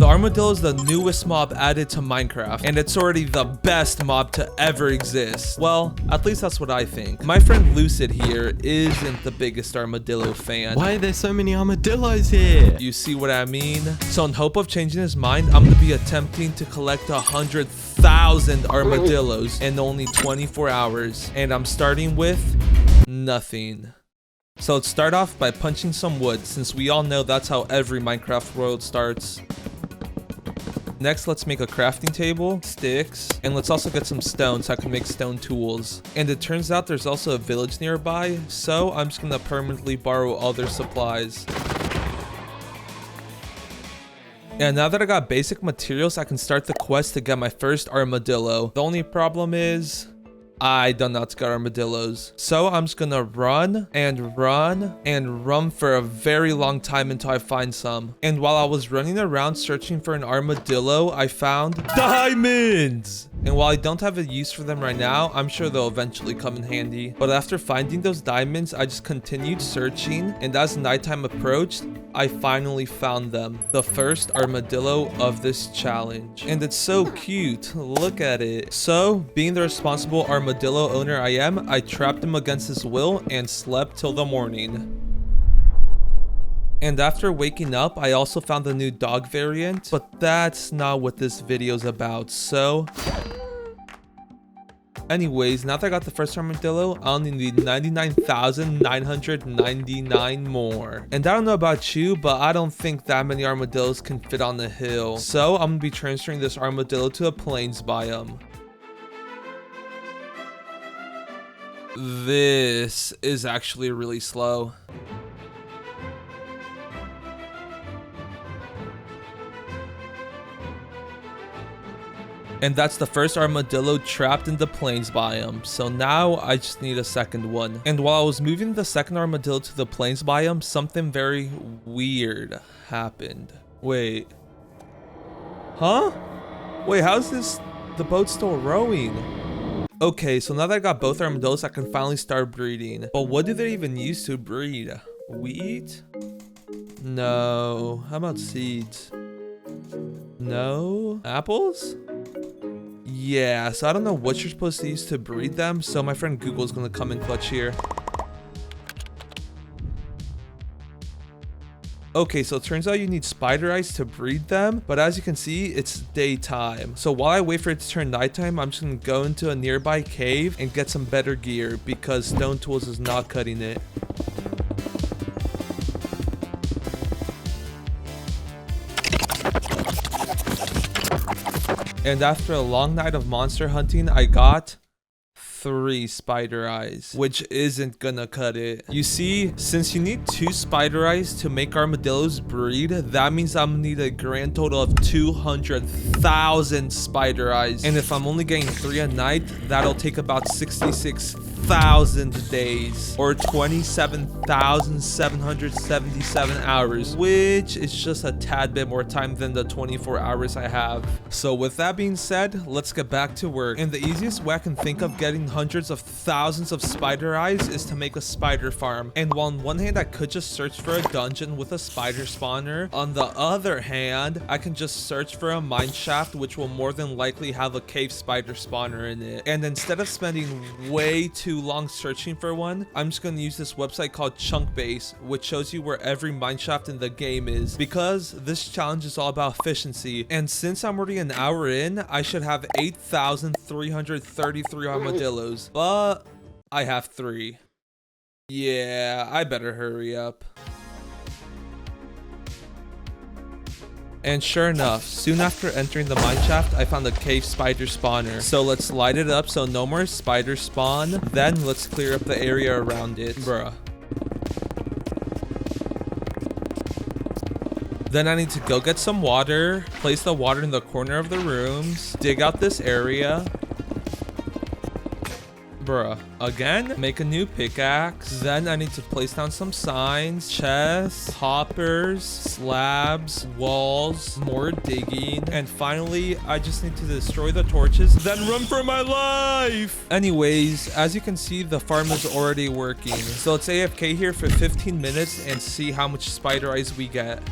The armadillo is the newest mob added to Minecraft, and it's already the best mob to ever exist. Well, at least that's what I think. My friend Lucid here isn't the biggest armadillo fan. Why are there so many armadillos here? You see what I mean? So in hope of changing his mind, I'm gonna be attempting to collect 100,000 armadillos in only 24 hours. And I'm starting with nothing. So let's start off by punching some wood, since we all know that's how every Minecraft world starts. Next, let's make a crafting table, sticks, and let's also get some stone so I can make stone tools. And it turns out there's also a village nearby, so I'm just gonna permanently borrow all their supplies. And now that I got basic materials, I can start the quest to get my first armadillo. The only problem is I do not get armadillos. So I'm just gonna run and run and run for a very long time until I find some. And while I was running around searching for an armadillo, I found diamonds! And while I don't have a use for them right now, I'm sure they'll eventually come in handy. But after finding those diamonds, I just continued searching, and as nighttime approached, I finally found them. The first armadillo of this challenge. And it's so cute. Look at it. So, being the responsible armadillo owner I am, I trapped him against his will and slept till the morning. And after waking up, I also found the new dog variant, but that's not what this video's about, so... Anyways, now that I got the first armadillo, I only need 99,999 more. And I don't know about you, but I don't think that many armadillos can fit on the hill. So I'm gonna be transferring this armadillo to a plains biome. This is actually really slow. And that's the first armadillo trapped in the plains biome. So now I just need a second one. And while I was moving the second armadillo to the plains biome, something very weird happened. Wait. Huh? Wait, how's this? The boat still rowing? Okay, so now that I got both armadillos, I can finally start breeding. But what do they even use to breed? Wheat? No. How about seeds? No. Apples? Yeah, so I don't know what you're supposed to use to breed them, so my friend Google is going to come in clutch here. Okay, so it turns out you need spider eyes to breed them, but as you can see, it's daytime. So while I wait for it to turn nighttime, I'm just going to go into a nearby cave and get some better gear, because stone tools is not cutting it. And after a long night of monster hunting, I got 3 spider eyes, which isn't gonna cut it. You see, since you need 2 spider eyes to make armadillos breed, that means I'm gonna need a grand total of 200,000 spider eyes. And if I'm only getting 3 a night, that'll take about 66,000 days, or 27,777 hours, which is just a tad bit more time than the 24 hours I have. So with that being said, let's get back to work. And the easiest way I can think of getting hundreds of thousands of spider eyes is to make a spider farm. And while on one hand I could just search for a dungeon with a spider spawner, on the other hand I can just search for a mine shaft, which will more than likely have a cave spider spawner in it. And instead of spending way too long searching for one, I'm just going to use this website called Chunkbase, which shows you where every mine shaft in the game is, because this challenge is all about efficiency. And since I'm already an hour in, I should have 8,333 armadillos, but I have 3. Yeah, I better hurry up. And sure enough, soon after entering the mineshaft, I found a cave spider spawner. So let's light it up so no more spiders spawn. Then let's clear up the area around it. Bruh. Then I need to go get some water, place the water in the corner of the rooms, dig out this area. Bruh. Again, make a new pickaxe. Then I need to place down some signs, chests, hoppers, slabs, walls, more digging. And finally, I just need to destroy the torches, then run for my life. Anyways, as you can see, the farm is already working. So let's AFK here for 15 minutes and see how much spider eyes we get.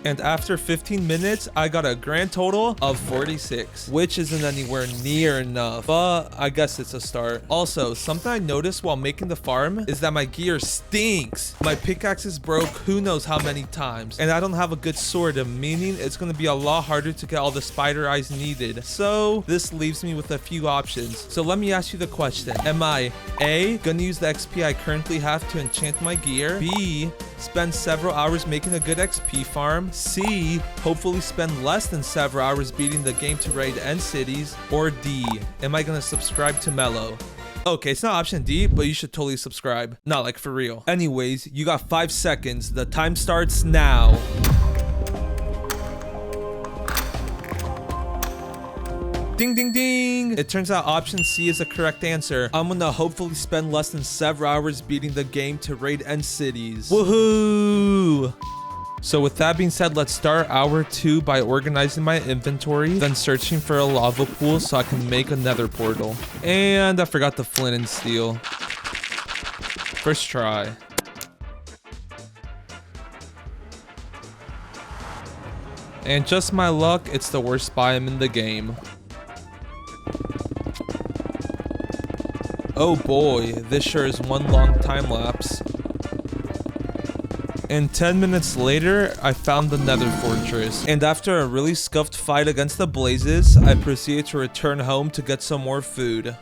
And after 15 minutes, I got a grand total of 46, which isn't anywhere near enough, but I guess it's a start. Also, something I noticed while making the farm is that my gear stinks. My pickaxe is broke who knows how many times, and I don't have a good sword, meaning it's going to be a lot harder to get all the spider eyes needed. So this leaves me with a few options. So let me ask you the question. Am I A, gonna use the XP I currently have to enchant my gear? B, spend several hours making a good XP farm? C, hopefully spend less than several hours beating the game to raid end cities? Or D, am I gonna subscribe to Mello? Okay, it's not option D, but you should totally subscribe. Not like for real. Anyways, you got 5 seconds. The time starts now. Ding, ding, ding. It turns out option C is the correct answer. I'm gonna hopefully spend less than several hours beating the game to raid end cities. Woohoo! So with that being said, let's start hour 2 by organizing my inventory, then searching for a lava pool so I can make a nether portal. And I forgot the flint and steel. First try. And just my luck, it's the worst biome in the game. Oh boy, this sure is one long time lapse. And 10 minutes later, I found the nether fortress. And after a really scuffed fight against the blazes, I proceeded to return home to get some more food.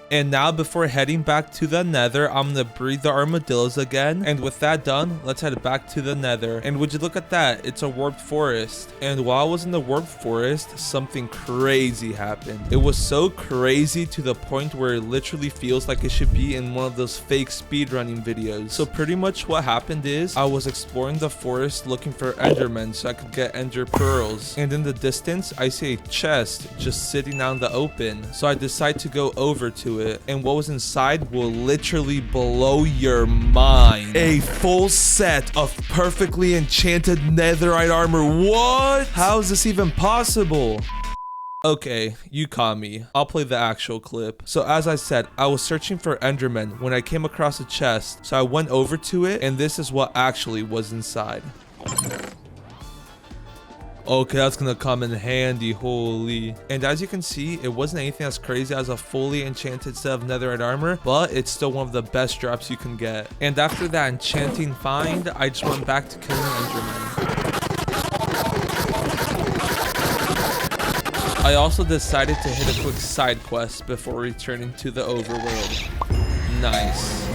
And now before heading back to the nether, I'm gonna breed the armadillos again. And with that done, let's head back to the nether. And would you look at that, it's a warped forest. And while I was in the warped forest, something crazy happened. It was so crazy to the point where it literally feels like it should be in one of those fake speedrunning videos. So pretty much what happened is, I was exploring the forest looking for endermen so I could get ender pearls. And in the distance, I see a chest just sitting out in the open. So I decide to go over to it, and what was inside will literally blow your mind. A full set of perfectly enchanted netherite armor. What? How is this even possible? Okay, you caught me. I'll play the actual clip. So as I said, I was searching for endermen when I came across a chest. So I went over to it, and this is what actually was inside. Okay, that's gonna come in handy, holy. And as you can see, it wasn't anything as crazy as a fully enchanted set of netherite armor, but it's still one of the best drops you can get. And after that enchanting find, I just went back to killing endermen. I also decided to hit a quick side quest before returning to the overworld. Nice.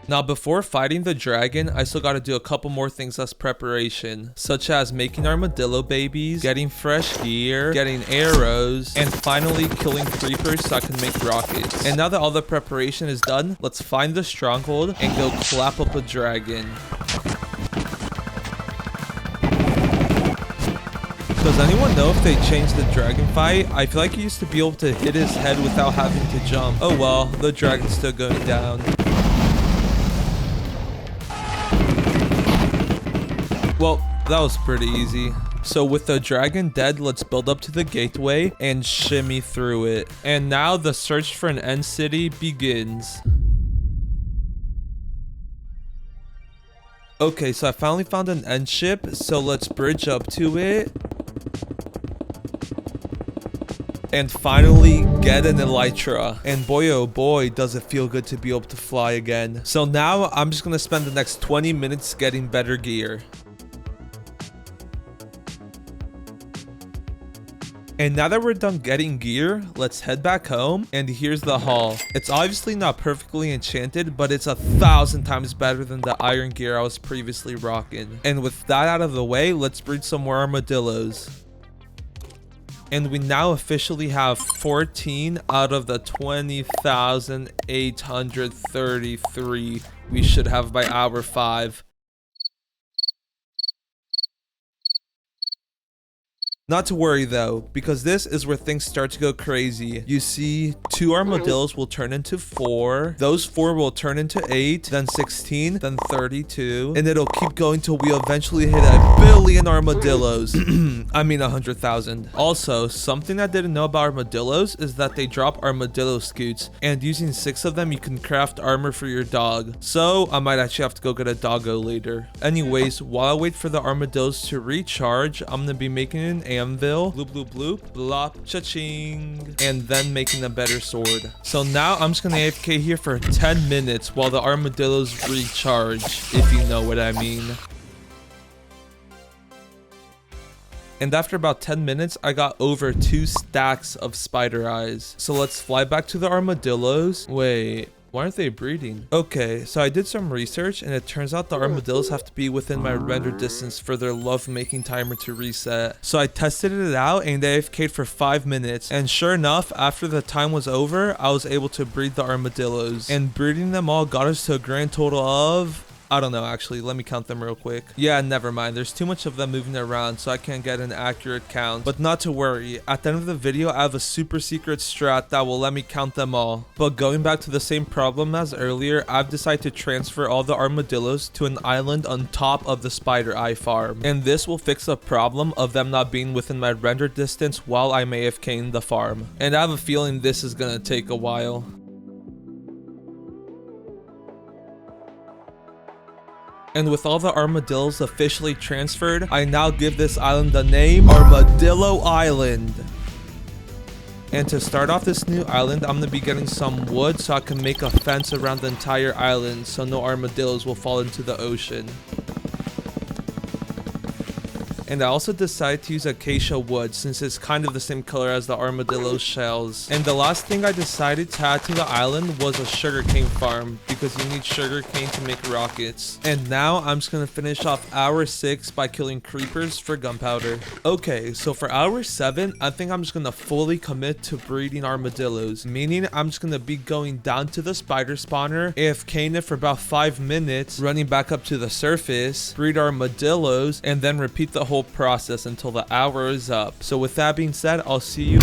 Now before fighting the dragon, I still gotta do a couple more things as preparation, such as making armadillo babies, getting fresh gear, getting arrows, and finally killing creepers so I can make rockets. And now that all the preparation is done, let's find the stronghold and go clap up a dragon. Does anyone know if they changed the dragon fight? I feel like you used to be able to hit his head without having to jump. Oh well, the dragon's still going down. Well, that was pretty easy. So with the dragon dead, let's build up to the gateway and shimmy through it. And now the search for an end city begins. Okay, so I finally found an end ship, so let's bridge up to it. And finally get an elytra. And boy oh boy, does it feel good to be able to fly again. So now I'm just gonna spend the next 20 minutes getting better gear. And now that we're done getting gear, let's head back home, and here's the haul. It's obviously not perfectly enchanted, but it's 1,000 times better than the iron gear I was previously rocking. And with that out of the way, let's breed some more armadillos. And we now officially have 14 out of the 20,833 we should have by hour 5. Not to worry though, because this is where things start to go crazy. You see, 2 armadillos will turn into 4. Those 4 will turn into 8, then 16, then 32. And it'll keep going till we eventually hit 1 billion armadillos. I mean 100,000. Also, something I didn't know about armadillos is that they drop armadillo scoots. And using 6 of them, you can craft armor for your dog. So, I might actually have to go get a doggo later. Anyways, while I wait for the armadillos to recharge, I'm gonna be making an anvil, bloop bloop bloop, blop, cha-ching, and then making a better sword. So now I'm just gonna AFK here for 10 minutes while the armadillos recharge, if you know what I mean. And after about 10 minutes, I got over 2 stacks of spider eyes. So let's fly back to the armadillos. Wait. Why aren't they breeding? Okay, so I did some research and it turns out the armadillos have to be within my render distance for their love-making timer to reset. So I tested it out and they AFK'd for 5 minutes. And sure enough, after the time was over, I was able to breed the armadillos. And breeding them all got us to a grand total of... I don't know, actually. Let me count them real quick. Yeah, never mind. There's too much of them moving around, so I can't get an accurate count. But not to worry. At the end of the video, I have a super secret strat that will let me count them all. But going back to the same problem as earlier, I've decided to transfer all the armadillos to an island on top of the spider eye farm. And this will fix the problem of them not being within my render distance while I'm AFKing the farm. And I have a feeling this is gonna take a while. And with all the armadillos officially transferred, I now give this island the name Armadillo Island. And to start off this new island, I'm going to be getting some wood so I can make a fence around the entire island so no armadillos will fall into the ocean. And I also decided to use acacia wood since it's kind of the same color as the armadillo shells. And the last thing I decided to add to the island was a sugarcane farm because you need sugarcane to make rockets. And now I'm just going to finish off hour 6 by killing creepers for gunpowder. Okay, so for hour 7, I think I'm just going to fully commit to breeding armadillos. Meaning I'm just going to be going down to the spider spawner, AFKing it for about 5 minutes, running back up to the surface, breed armadillos, and then repeat the whole process until the hour is up. So with that being said, I'll see you.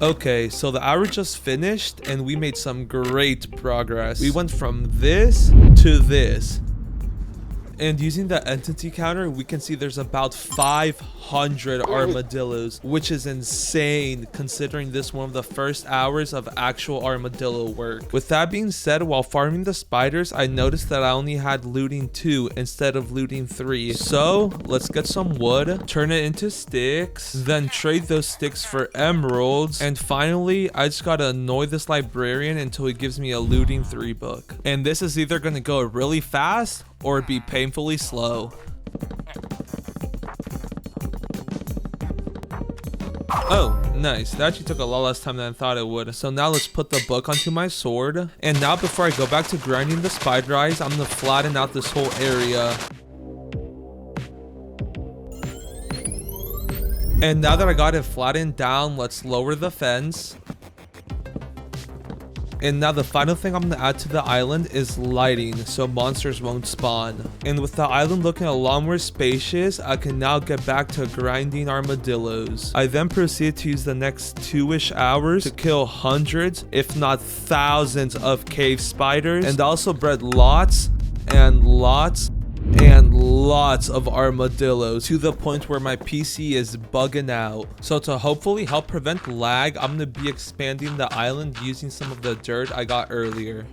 Okay, so the hour just finished and we made some great progress. We went from this to this. And using the entity counter, we can see there's about 500 armadillos, which is insane considering this one of the first hours of actual armadillo work. With that being said, while farming the spiders, I noticed that I only had looting 2 instead of looting 3. So let's get some wood, turn it into sticks, then trade those sticks for emeralds. And finally, I just gotta annoy this librarian until he gives me a looting 3 book. And this is either gonna go really fast or be painfully slow. Oh, nice. That actually took a lot less time than I thought it would. So now let's put the book onto my sword. And now before I go back to grinding the spider eyes, I'm gonna flatten out this whole area. And now that I got it flattened down, let's lower the fence. And now the final thing I'm going to add to the island is lighting so monsters won't spawn. And with the island looking a lot more spacious, I can now get back to grinding armadillos. I then proceed to use the next 2-ish hours to kill hundreds, if not thousands of cave spiders, and also bred lots and lots and lots of armadillos to the point where my PC is bugging out. So to hopefully help prevent lag, I'm going to be expanding the island using some of the dirt I got earlier.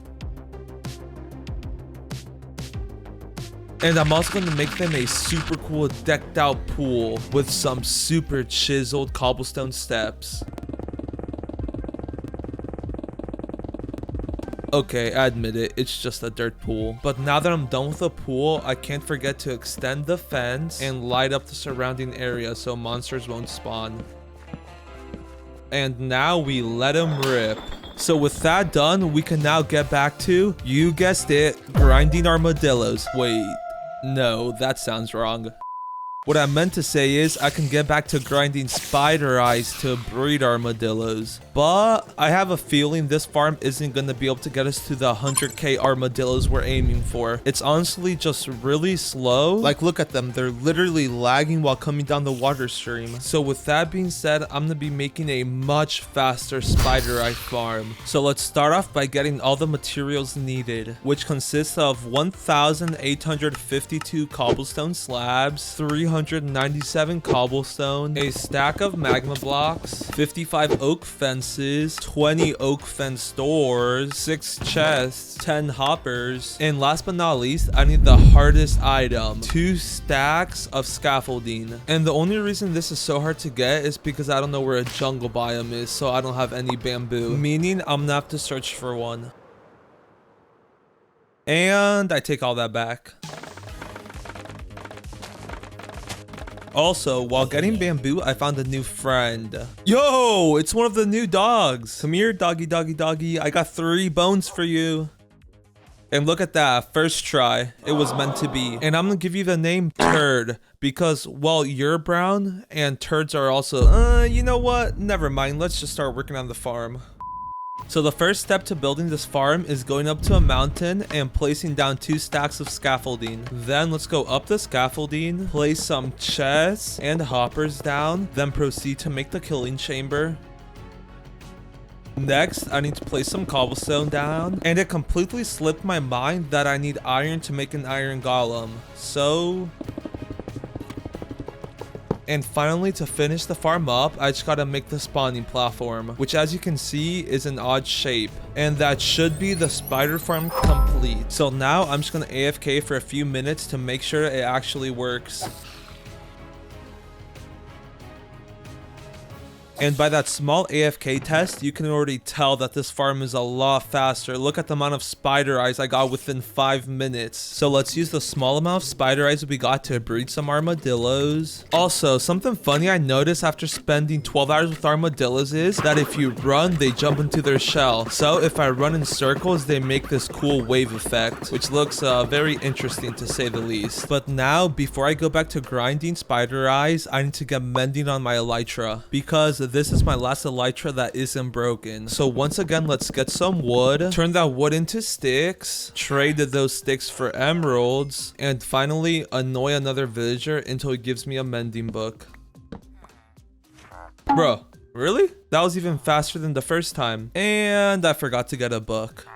And I'm also going to make them a super cool decked out pool with some super chiseled cobblestone steps. Okay, I admit it, it's just a dirt pool. But now that I'm done with the pool, I can't forget to extend the fence and light up the surrounding area so monsters won't spawn. And now we let them rip. So with that done, we can now get back to, you guessed it, grinding armadillos. Wait, no, that sounds wrong. What I meant to say is I can get back to grinding spider eyes to breed armadillos. But I have a feeling this farm isn't going to be able to get us to the 100k armadillos we're aiming for. It's honestly just really slow. Like, look at them. They're literally lagging while coming down the water stream. So with that being said, I'm going to be making a much faster spider eye farm. So let's start off by getting all the materials needed, which consists of 1,852 cobblestone slabs, 397 cobblestone, a stack of magma blocks, 55 oak fences, 20 oak fence doors, 6 chests, 10 hoppers, and last but not least, I need the hardest item, 2 stacks of scaffolding. And the only reason this is so hard to get is because I don't know where a jungle biome is, so I don't have any bamboo, meaning I'm gonna have to search for one. And I take all that back. Also, while getting bamboo, I found a new friend. Yo, it's one of the new dogs. Come here, doggy, doggy, doggy. I got 3 bones for you. And look at that, first try. It was meant to be. And I'm gonna give you the name Turd because, well, you're brown and turds are also, you know what? Never mind, let's just start working on the farm. So the first step to building this farm is going up to a mountain and placing down 2 stacks of scaffolding. Then let's go up the scaffolding, place some chests and hoppers down, then proceed to make the killing chamber. Next, I need to place some cobblestone down, and it completely slipped my mind that I need iron to make an iron golem. So... And finally, to finish the farm up, I just gotta make the spawning platform, which as you can see is an odd shape. And that should be the spider farm complete. So now I'm just gonna AFK for a few minutes to make sure it actually works. And by that small AFK test, you can already tell that this farm is a lot faster. Look at the amount of spider eyes I got within 5 minutes. So let's use the small amount of spider eyes we got to breed some armadillos. Also, something funny I noticed after spending 12 hours with armadillos is that if you run, they jump into their shell. So if I run in circles, they make this cool wave effect, which looks very interesting to say the least. But now, before I go back to grinding spider eyes, I need to get mending on my elytra because this is my last elytra that isn't broken. So once again, let's get some wood, turn that wood into sticks, trade those sticks for emeralds, and finally annoy another villager until he gives me a mending book. Bro, really? That was even faster than the first time. And I forgot to get a book.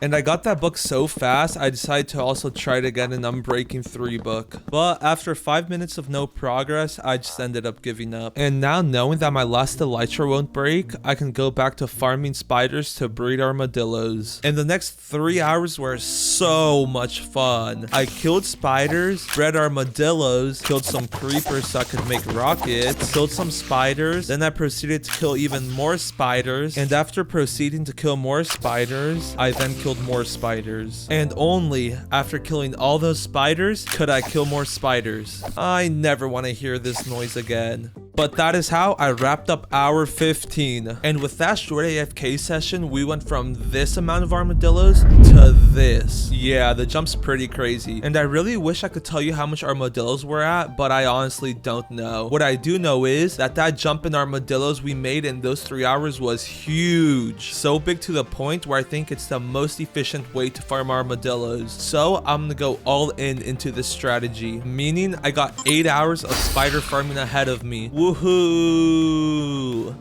And I got that book so fast, I decided to also try to get an Unbreaking 3 book. But after 5 minutes of no progress, I just ended up giving up. And now knowing that my last elytra won't break, I can go back to farming spiders to breed armadillos. And the next 3 hours were so much fun. I killed spiders, bred armadillos, killed some creepers so I could make rockets, killed some spiders, then I proceeded to kill even more spiders. And after proceeding to kill more spiders, I then killed more spiders. And only after killing all those spiders could I kill more spiders. I never want to hear this noise again. But that is how I wrapped up hour 15. And with that short AFK session, we went from this amount of armadillos to this. Yeah, the jump's pretty crazy. And I really wish I could tell you how much armadillos we're at, but I honestly don't know. What I do know is that jump in armadillos we made in those 3 hours was huge. So big to the point where I think it's the most efficient way to farm armadillos. So I'm gonna go all in into this strategy, meaning I got 8 hours of spider farming ahead of me. Woohoo!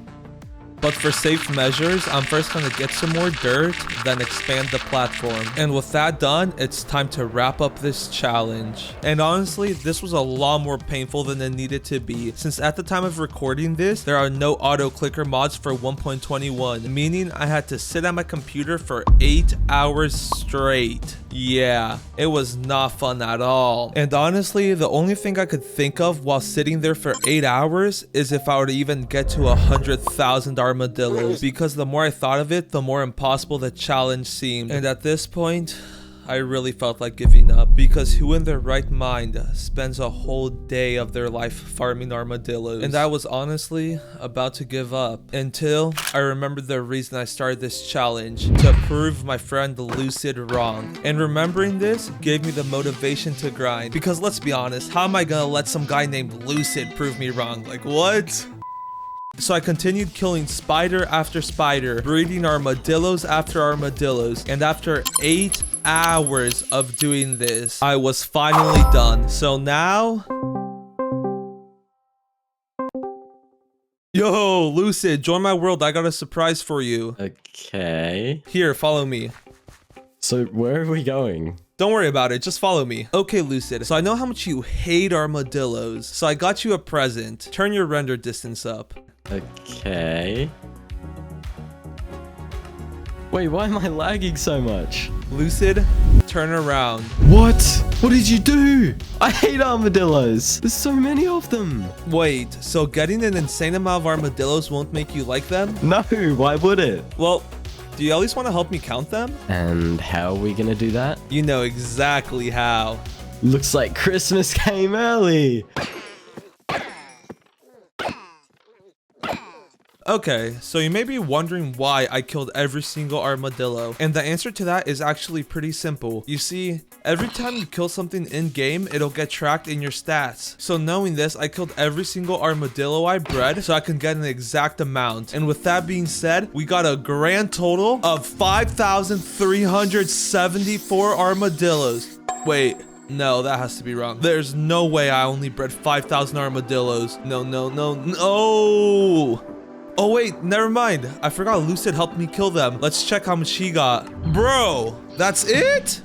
But for safe measures, I'm first gonna get some more dirt, then expand the platform. And with that done, it's time to wrap up this challenge. And honestly, this was a lot more painful than it needed to be, since at the time of recording this, there are no auto clicker mods for 1.21, meaning I had to sit at my computer for 8 hours straight. Yeah, it was not fun at all. And honestly, the only thing I could think of while sitting there for 8 hours is if I were to even get to 100,000 armadillos, because the more I thought of it, the more impossible the challenge seemed. And at this point, I really felt like giving up, because who in their right mind spends a whole day of their life farming armadillos? And I was honestly about to give up until I remembered the reason I started this challenge, to prove my friend Lucid wrong. And remembering this gave me the motivation to grind, because let's be honest, how am I gonna let some guy named Lucid prove me wrong? Like, what? So I continued killing spider after spider, breeding armadillos after armadillos, and after 8 hours of doing this, I was finally done. So now... Yo, Lucid, join my world. I got a surprise for you. Okay. Here, follow me. So where are we going? Don't worry about it, just follow me. Okay, Lucid, so I know how much you hate armadillos, so I got you a present. Turn your render distance up. Okay. Wait, why am I lagging so much? Lucid, turn around. What? What did you do? I hate armadillos. There's so many of them. Wait, so getting an insane amount of armadillos won't make you like them? No, why would it? Well, do you at least want to help me count them? And how are we gonna do that? You know exactly how. Looks like Christmas came early. Okay, so you may be wondering why I killed every single armadillo, and the answer to that is actually pretty simple. You see, every time you kill something in-game, it'll get tracked in your stats. So knowing this, I killed every single armadillo I bred so I can get an exact amount. And with that being said, we got a grand total of 5,374 armadillos. Wait. No, that has to be wrong. There's no way I only bred 5,000 armadillos. No, no, no, no. Oh wait, never mind. I forgot Lucid helped me kill them. Let's check how much he got. Bro, that's it?